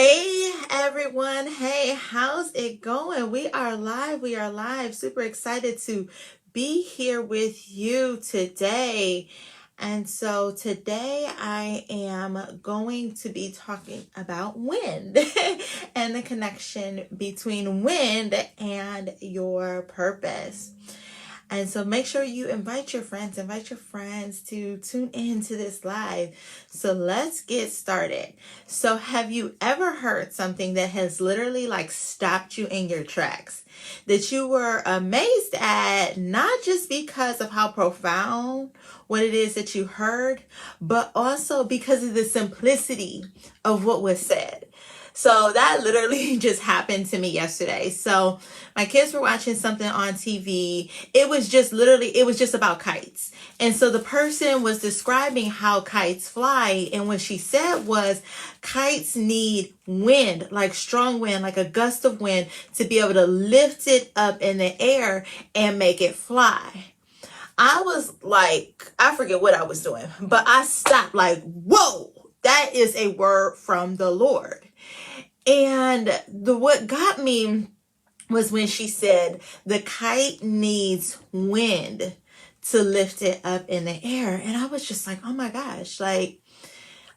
Hey everyone. Hey, how's it going? We are live. We are live. Super excited to be here with you today. And so today I am going to be talking about wind and the connection between wind and your purpose. And so make sure you invite your friends to tune in to this live. So let's get started. So have you ever heard something that has literally like stopped you in your tracks? That you were amazed at, not just because of how profound what it is that you heard, but also because of the simplicity of what was said. So that literally just happened to me yesterday. So my kids were watching something on TV. It was just about kites. And so the person was describing how kites fly. And what she said was kites need wind, like strong wind, like a gust of wind to be able to lift it up in the air and make it fly. I was like, I forget what I was doing, but I stopped like, whoa, that is a word from the Lord. And what got me was when she said the kite needs wind to lift it up in the air. And I was just like, oh my gosh, like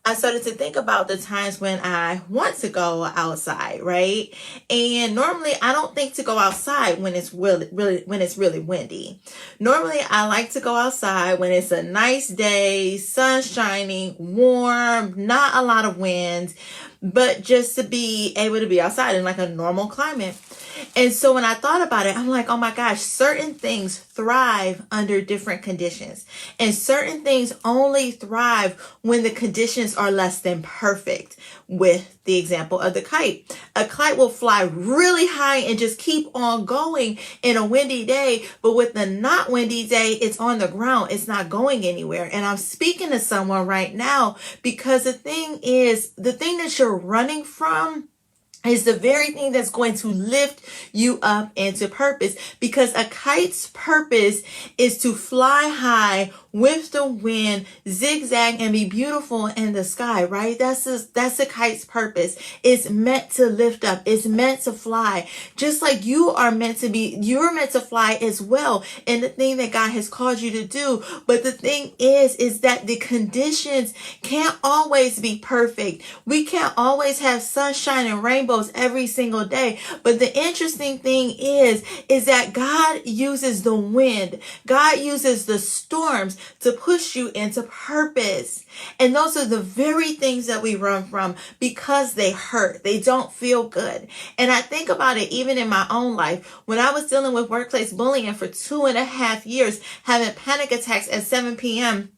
I started to think about the times when I want to go outside, right? And normally I don't think to go outside when it's really windy. Normally I like to go outside when it's a nice day, sun shining, warm, not a lot of wind, but just to be able to be outside in like a normal climate. And so when I thought about it, I'm like, oh my gosh, certain things thrive under different conditions. And certain things only thrive when the conditions are less than perfect. With the example of the kite. A kite will fly really high and just keep on going in a windy day. But with the not windy day, it's on the ground. It's not going anywhere. And I'm speaking to someone right now because the thing that you're running from is the very thing that's going to lift you up into purpose, because a kite's purpose is to fly high with the wind, zigzag, and be beautiful in the sky, right? That's a kite's purpose. It's meant to lift up. It's meant to fly. Just like you're meant to fly as well in the thing that God has called you to do. But the thing is that the conditions can't always be perfect. We can't always have sunshine and rainbows every single day. But the interesting thing is that God uses the wind. God uses the storms to push you into purpose. And those are the very things that we run from because they hurt. They don't feel good. And I think about it even in my own life. When I was dealing with workplace bullying for 2.5 years, having panic attacks at 7 p.m.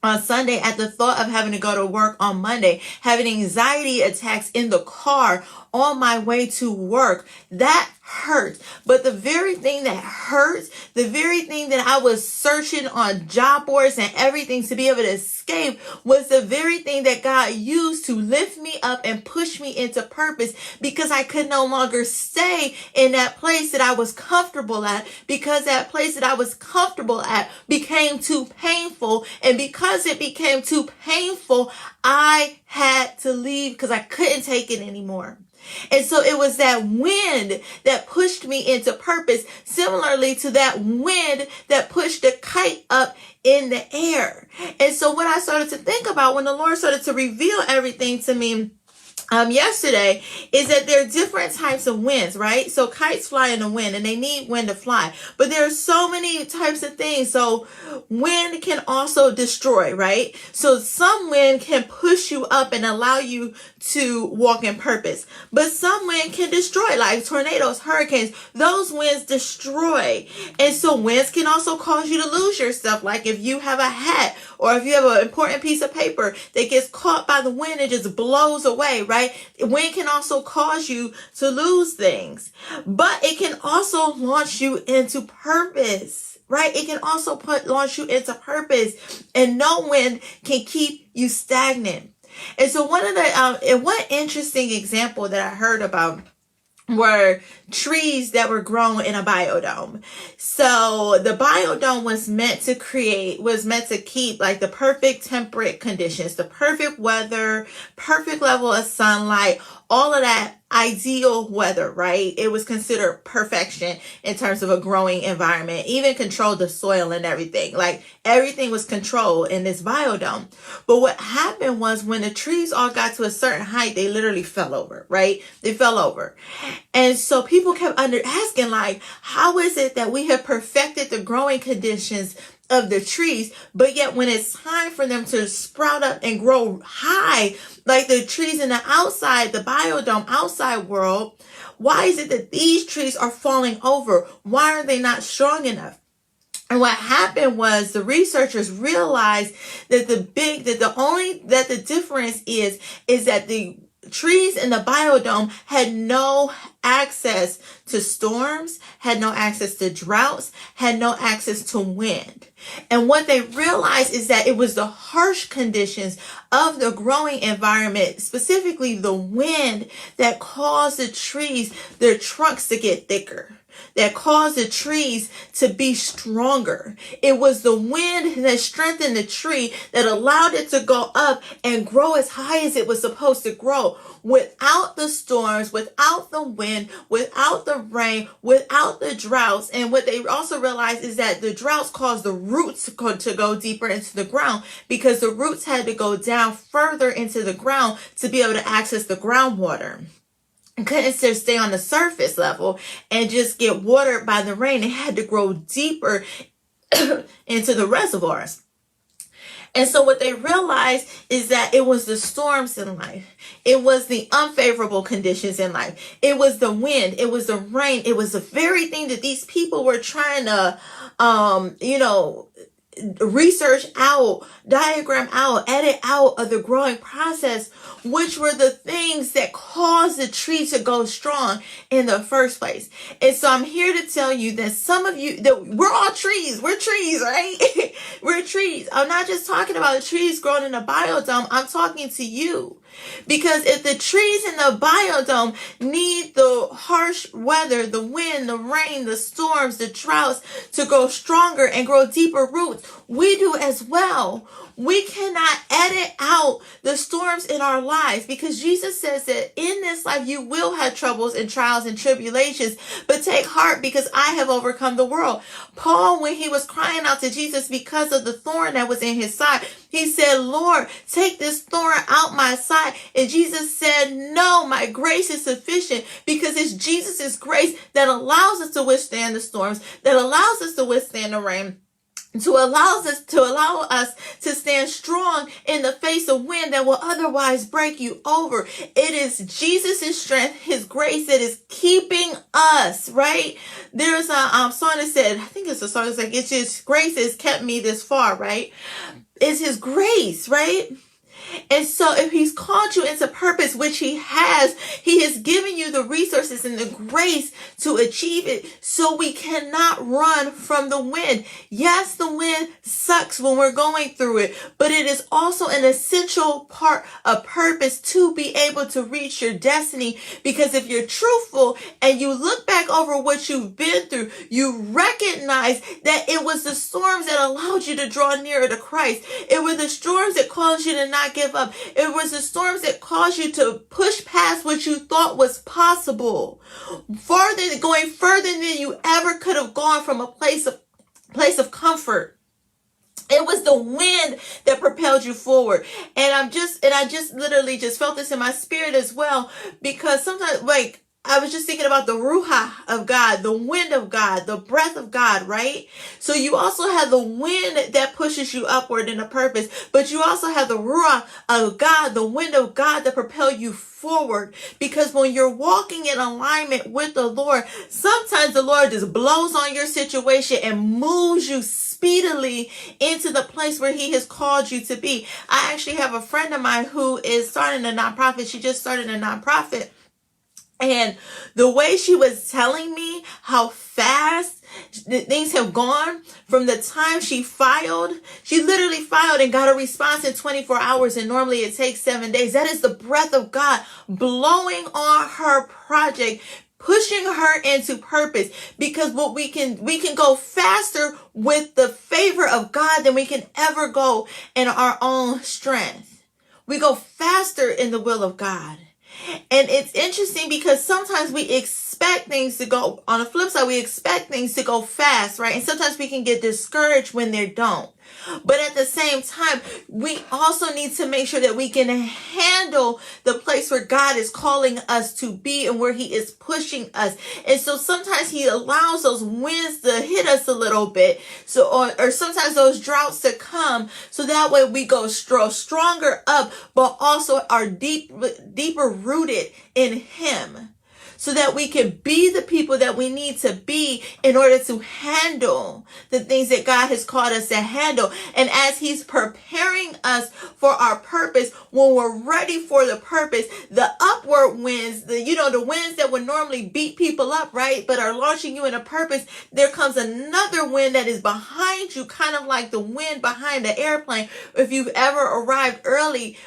on Sunday at the thought of having to go to work on Monday, having anxiety attacks in the car on my way to work, that hurt. But the very thing that hurts, the very thing that I was searching on job boards and everything to be able to escape, was the very thing that God used to lift me up and push me into purpose, because I could no longer stay in that place that I was comfortable at, because that place that I was comfortable at became too painful. And because it became too painful, I had to leave because I couldn't take it anymore. And so it was that wind that pushed me into purpose, similarly to that wind that pushed the kite up in the air. And so what I started to think about when the Lord started to reveal everything to me yesterday is that there are different types of winds, right? So kites fly in the wind and they need wind to fly, but there are so many types of things. So wind can also destroy, right? So some wind can push you up and allow you to walk in purpose, but some wind can destroy, like tornadoes, hurricanes. Those winds destroy. And so winds can also cause you to lose your stuff. Like if you have a hat or if you have an important piece of paper that gets caught by the wind and just blows away, right? Wind can also cause you to lose things, but it can also launch you into purpose, right? It can also launch you into purpose, and no wind can keep you stagnant. And so one interesting example that I heard about were trees that were grown in a biodome. So the biodome was meant to keep like the perfect temperate conditions, the perfect weather, perfect level of sunlight, all of that ideal weather, right? It was considered perfection in terms of a growing environment, even controlled the soil and everything. Like everything was controlled in this biodome. But what happened was when the trees all got to a certain height, they literally fell over, right? They fell over. And so people kept asking, like, how is it that we have perfected the growing conditions of the trees, but yet when it's time for them to sprout up and grow high, like the trees in the outside, the biodome outside world, why is it that these trees are falling over? Why are they not strong enough? And what happened was the researchers realized that the difference is that the trees in the biodome had no access to storms, had no access to droughts, had no access to wind. And what they realized is that it was the harsh conditions of the growing environment, specifically the wind, that caused the trees, their trunks to get thicker, that caused the trees to be stronger. It was the wind that strengthened the tree that allowed it to go up and grow as high as it was supposed to grow. Without the storms, without the wind, without the rain, without the droughts. And what they also realized is that the droughts caused the roots to go deeper into the ground, because the roots had to go down further into the ground to be able to access the groundwater. Couldn't just stay on the surface level and just get watered by the rain. It had to grow deeper into the reservoirs. And so what they realized is that it was the storms in life. It was the unfavorable conditions in life. It was the wind. It was the rain. It was the very thing that these people were trying to, research out, diagram out, edit out of the growing process, which were the things that caused the tree to go strong in the first place. And so I'm here to tell you that some of you, that we're all trees. We're trees, right? We're trees. I'm not just talking about the trees growing in a biodome. I'm talking to you. Because if the trees in the biodome need the harsh weather, the wind, the rain, the storms, the droughts to grow stronger and grow deeper roots, we do as well. We cannot edit out the storms in our lives, because Jesus says that in this life you will have troubles and trials and tribulations, but take heart because I have overcome the world. Paul, when he was crying out to Jesus because of the thorn that was in his side, he said, Lord, take this thorn out my side. And Jesus said, no, my grace is sufficient, because it's Jesus' grace that allows us to withstand the storms, that allows us to withstand the rain, to allow us to stand strong in the face of wind that will otherwise break you over. It is Jesus' strength, his grace, that is keeping us, right? There's a song that said, I think it's a song that's like, it's his grace has kept me this far, right? It's his grace, right? And so if he's called you into purpose, which he has given you the resources and the grace to achieve it. So we cannot run from the wind. Yes, the wind sucks when we're going through it, but it is also an essential part of purpose to be able to reach your destiny. Because if you're truthful and you look back over what you've been through, you recognize that it was the storms that allowed you to draw nearer to Christ. It were the storms that caused you to not give up. It was the storms that caused you to push past what you thought was possible, going further than you ever could have gone from a place of comfort. It was the wind that propelled you forward. And I just literally just felt this in my spirit as well, because sometimes, like, I was just thinking about the ruach of God, the wind of God, the breath of God, right? So you also have the wind that pushes you upward in a purpose, but you also have the ruach of God, the wind of God that propel you forward. Because when you're walking in alignment with the Lord, sometimes the Lord just blows on your situation and moves you speedily into the place where he has called you to be. I actually have a friend of mine who is starting a nonprofit. She just started a nonprofit. And the way she was telling me how fast things have gone from the time she literally filed and got a response in 24 hours. And normally it takes 7 days. That is the breath of God blowing on her project, pushing her into purpose. Because what we can go faster with the favor of God than we can ever go in our own strength. We go faster in the will of God. And it's interesting because sometimes we expect things to go, on the flip side, we expect things to go fast, right? And sometimes we can get discouraged when they don't. But at the same time, we also need to make sure that we can handle the place where God is calling us to be and where he is pushing us. And so sometimes he allows those winds to hit us a little bit. So, or sometimes those droughts to come. So that way we go stronger up, but also are deeper rooted in him. So that we can be the people that we need to be in order to handle the things that God has called us to handle. And as he's preparing us for our purpose, when we're ready for the purpose, the upward winds, the winds that would normally beat people up, right, but are launching you in a purpose, there comes another wind that is behind you, kind of like the wind behind the airplane. If you've ever arrived early,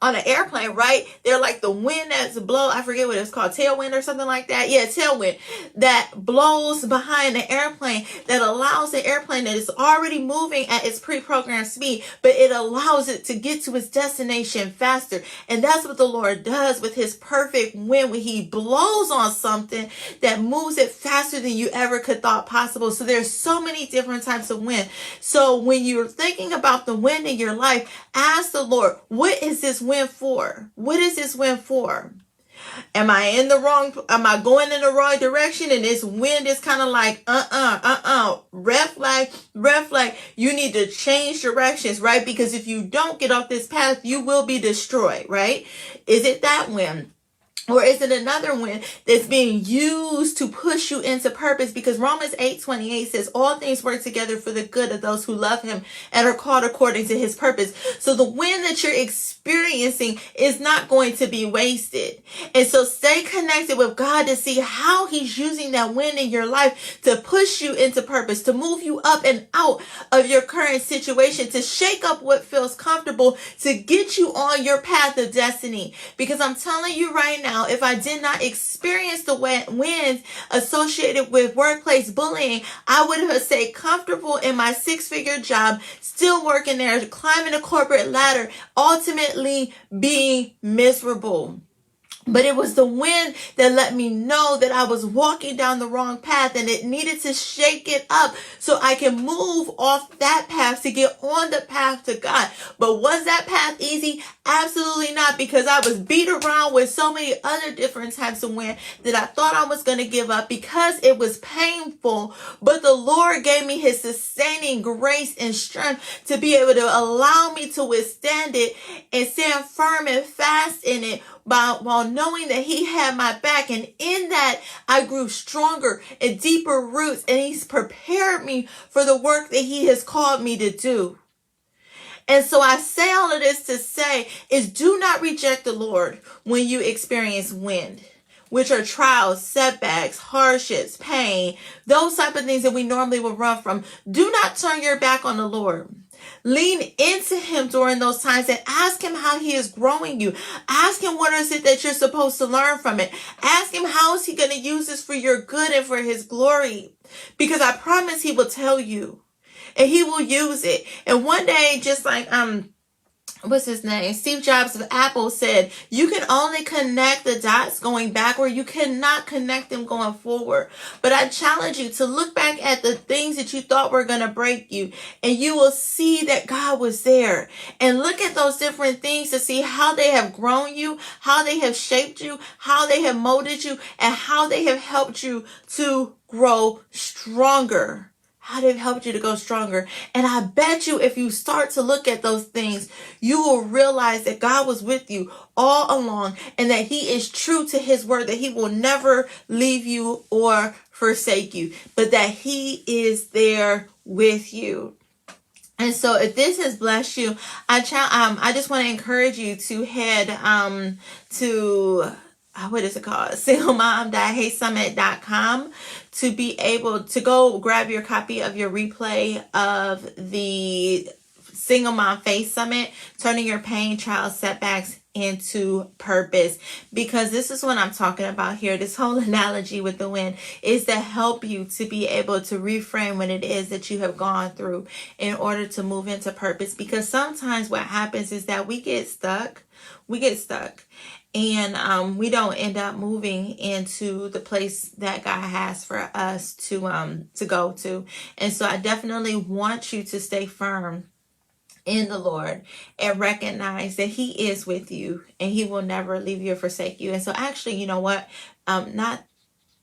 on an airplane, right? They're like the wind that's I forget what it's called, tailwind or something like that. Yeah, tailwind that blows behind the airplane, that allows the airplane that is already moving at its pre-programmed speed, but it allows it to get to its destination faster. And that's what the Lord does with his perfect wind, when he blows on something that moves it faster than you ever could thought possible. So there's so many different types of wind. So when you're thinking about the wind in your life, ask the Lord, what is this wind for? What is this wind for? Am I going in the wrong direction? And this wind is kind of like, red flag. You need to change directions, right? Because if you don't get off this path, you will be destroyed, right? Is it that wind? Or is it another wind that's being used to push you into purpose? Because Romans 8:28 says all things work together for the good of those who love him and are called according to his purpose. So the wind that you're experiencing is not going to be wasted. And so stay connected with God to see how he's using that wind in your life to push you into purpose, to move you up and out of your current situation, to shake up what feels comfortable, to get you on your path of destiny. Because I'm telling you right now, if I did not experience the winds associated with workplace bullying, I would have stayed comfortable in my 6-figure job, still working there, climbing the corporate ladder, ultimately being miserable. But it was the wind that let me know that I was walking down the wrong path, and it needed to shake it up so I can move off that path to get on the path to God. But was that path easy? Absolutely not, because I was beat around with so many other different types of wind that I thought I was going to give up because it was painful. But the Lord gave me his sustaining grace and strength to be able to allow me to withstand it and stand firm and fast in it, while knowing that he had my back. And in that, I grew stronger and deeper roots, and he's prepared me for the work that he has called me to do. And so I say all of this to say is, do not reject the Lord when you experience wind, which are trials, setbacks, hardships, pain, those type of things that we normally would run from. Do not turn your back on the Lord. Lean into him during those times and ask him how he is growing you. Ask him what is it that you're supposed to learn from it. Ask him how is he going to use this for your good and for his glory. Because I promise he will tell you. And he will use it. And one day, just like what's his name? Steve Jobs of Apple said, you can only connect the dots going backward. You cannot connect them going forward. But I challenge you to look back at the things that you thought were going to break you, and you will see that God was there. And look at those different things to see how they have grown you, how they have shaped you, how they have molded you, and how they have helped you to grow stronger. How they've helped you to go stronger. And I bet you if you start to look at those things, you will realize that God was with you all along, and that he is true to his word, that he will never leave you or forsake you, but that he is there with you. And so if this has blessed you, I just want to encourage you to head to what is it called? singlemom.heysummit.com to be able to go grab your copy of your replay of the Single Mom Faith Summit, Turning Your Pain, Trials, Setbacks into purpose, because this is what I'm talking about here. This whole analogy with the wind is to help you to be able to reframe what it is that you have gone through in order to move into purpose. Because sometimes what happens is that we get stuck and we don't end up moving into the place that God has for us to go to. And so I definitely want you to stay firm in the Lord and recognize that He is with you and He will never leave you or forsake you. And so actually, you know what? Not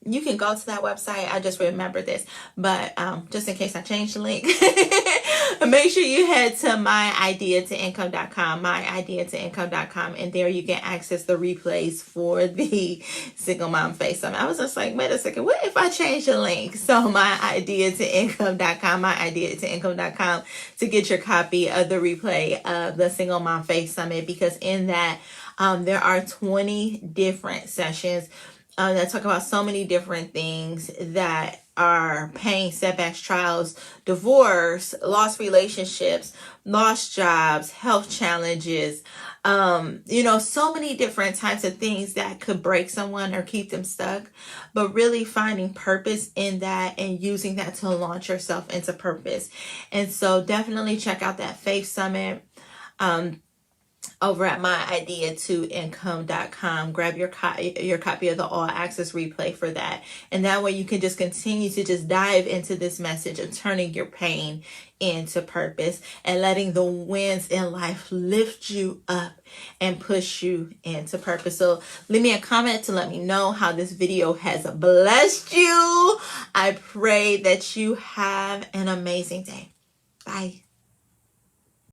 You can go to that website. I just remembered this, but just in case I change the link, make sure you head to myideatoincome.com, and there you can access the replays for the Single Mom Face Summit. I was just like, wait a second, what if I change the link? So myideatoincome.com to get your copy of the replay of the Single Mom Face Summit, because in that there are 20 different sessions that talk about so many different things that are pain, setbacks, trials, divorce, lost relationships, lost jobs, health challenges, so many different types of things that could break someone or keep them stuck, but really finding purpose in that and using that to launch yourself into purpose. And so definitely check out that Faith Summit over at myideatoincome.com. Grab your copy of the all access replay for that. And that way you can just continue to just dive into this message of turning your pain into purpose and letting the winds in life lift you up and push you into purpose. So leave me a comment to let me know how this video has blessed you. I pray that you have an amazing day. Bye.